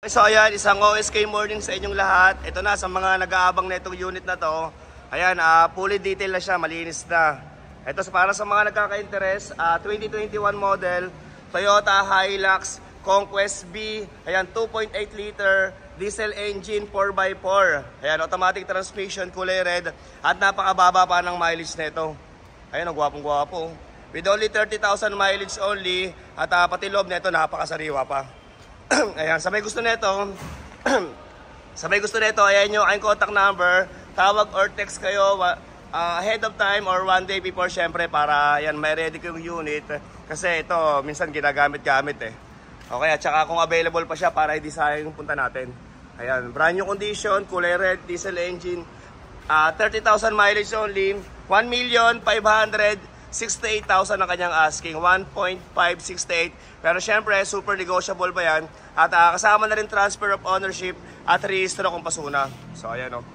So ayan, isang OSK morning sa inyong lahat. Ito na sa mga nag-aabang na itong unit na to. Ayan, fully detail na siya, malinis na. Ito para sa mga nagkaka-interest, 2021 model, Toyota Hilux Conquest B. Ayan, 2.8 liter diesel engine 4x4. Ayan, automatic transmission, kulay red. At napakababa pa ng mileage nito. Ayan, ang gwapong-gwapo. With only 30,000 mileage only. At pati loob nito napakasariwa pa. Ayan, sa may gusto nito, ayan yung aking contact number. Tawag or text kayo ahead of time or one day before, syempre, para ayan, may ready ko yung unit. Kasi ito, minsan ginagamit-gamit eh. Okay, at saka kung available pa siya para hindi sayang yung punta natin. Ayan, brand new condition, kulay red, diesel engine, 30,000 mileage only, 1,568,000 ang kanyang asking, 1.568. Pero syempre, super negotiable pa yan. At kasama na rin transfer of ownership at rehistro kung pasuna. So ayan o.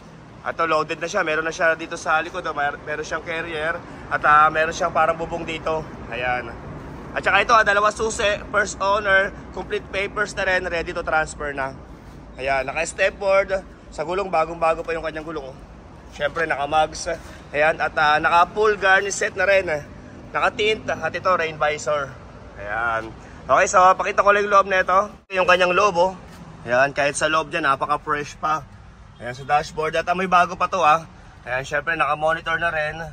At loaded na siya. Meron na siya dito sa likod. Meron siyang carrier. At meron siyang parang bubong dito. Ayan. At saka ito, dalawa susi, first owner, complete papers na rin, ready to transfer na. Ayan, naka-stepboard. Sa gulong, bagong-bago pa yung kanyang gulong. Syempre, naka-mugs. Ayan, at naka-full garnish set na rin. Naka-tint. At ito, rain visor. Ayan. Okay, so pakita ko lang yung loob na ito. Yung kanyang loob, oh. Ayan, kahit sa loob dyan, napaka-fresh pa. Ayan, sa dashboard. At may bago pa to, ah. Ayan, syempre, naka-monitor na rin.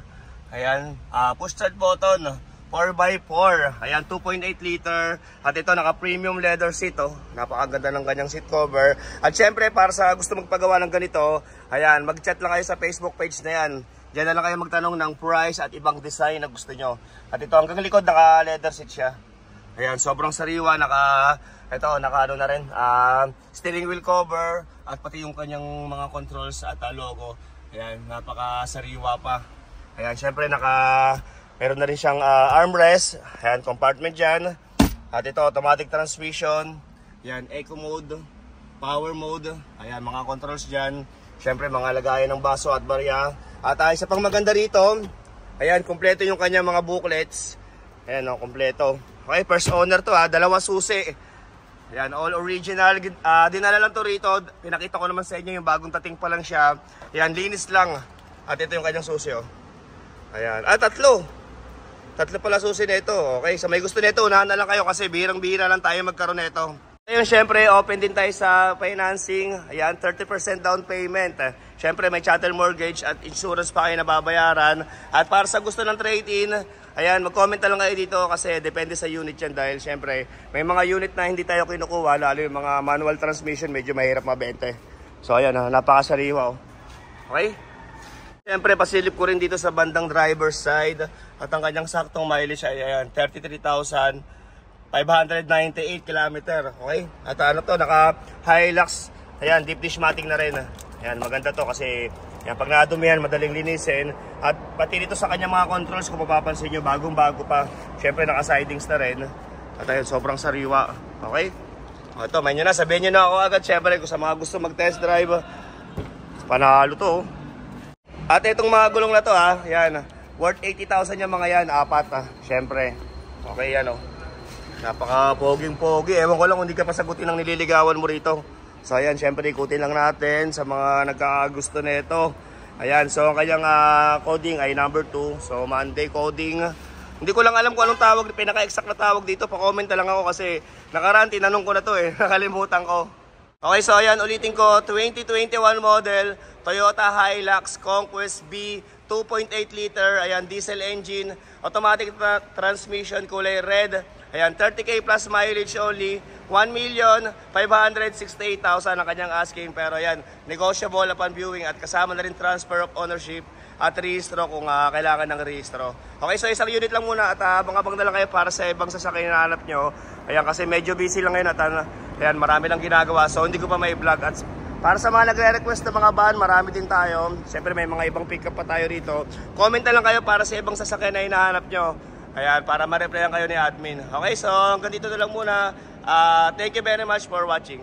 Ayan, push start button. 4x4. Ayan, 2.8 liter. At ito, naka-premium leather seat, oh. Napakaganda ng kanyang seat cover. At syempre, para sa gusto magpagawa ng ganito, ayan, mag-chat lang kayo sa Facebook page na yan. Diyan na lang kayo magtanong ng price at ibang design na gusto nyo. At ito, hanggang likod, naka-leather seat siya. Ayan, sobrang sariwa, naka ano na rin, steering wheel cover, at pati yung kanyang mga controls at logo. Ayan, napaka-sariwa pa. Ayan, syempre, meron na rin siyang armrest. Ayan, compartment dyan. At ito, automatic transmission. Ayan, eco mode, power mode. Ayan, mga controls dyan. Syempre, mga lagayan ng baso at barya. At isa pang maganda rito, ayan, kompleto yung kanyang mga booklets. Ayan, oh, kompleto. Okay, first owner to, dalawa susi. Ayan, all original. Dinala lang to rito. Pinakita ko naman sa inyo yung bagong tating pa lang siya. Ayan, linis lang. At ito yung kanyang susi, oh. Ayan, tatlo pala susi nito. Okay, sa may gusto nito, unahan na lang kayo kasi bihirang-bihira lang tayo magkaroon nito. Ngayon, syempre, open din tayo sa financing. Ayan, 30% down payment. Syempre, may chattel mortgage at insurance pa kayo na babayaran. At para sa gusto ng trade-in, ayan, mag-comment na lang kayo dito kasi depende sa unit yan dahil syempre, may mga unit na hindi tayo kinukuha, lalo yung mga manual transmission, medyo mahirap mabente. So, ayan, napakasariwa, oh. Okay? Syempre, pasilip ko rin dito sa bandang driver's side at ang kanyang saktong mileage ay, ayan, 33,598 km. Okay? At ano to, naka-Hilux. Ayan, deep dish matic na rin. Ayan, maganda to kasi yan, pag nadumihan, madaling linisin. At pati dito sa kanyang mga controls, kung mapapansin nyo, bagong-bago pa. Siyempre, naka-sidings na rin. At ayun, sobrang sariwa. Okay? O, ito, may nyo na. Sabihin nyo na ako agad. Siyempre, kung sa mga gusto mag-test drive, panalo to. At itong mga gulong na to, yan, worth 80,000 yung mga yan. Apat, Siyempre. Okay, yan, napaka-poging-pogi. Ewan ko lang kung hindi ka pasagutin ng nililigawan mo rito. So ayan, syempre ikutin lang natin sa mga nagkakagusto nito. Ayan, so ang kanyang coding ay number 2. So Monday coding. Hindi ko lang alam kung anong tawag, pinaka-exact na tawag dito. Pa-comment na lang ako kasi nakaraan tinanong ko na to nakalimutan ko. Okay, so ayan, ulitin ko, 2021 model, Toyota Hilux Conquest B, 2.8 liter, ayan, diesel engine, automatic transmission, kulay red. Ayan, 30k plus mileage only, 1,568,000 ang kanyang asking. Pero ayan, negotiable upon viewing at kasama na rin transfer of ownership at rehistro kung kailangan ng rehistro. Okay, so isang unit lang muna at abang-abang na lang kayo para sa ibang sasakyan na hanap nyo. Ayan, kasi medyo busy lang ngayon at ayan, marami lang ginagawa. So hindi ko pa may vlog. At para sa mga nagre-request ng mga van, marami din tayo. Siyempre may mga ibang pick up pa tayo rito. Comment na lang kayo para sa ibang sasakyan na hinahanap nyo. Ayan, para ma-replyan kayo ni admin. Okay, so hanggang dito na lang muna. Thank you very much for watching.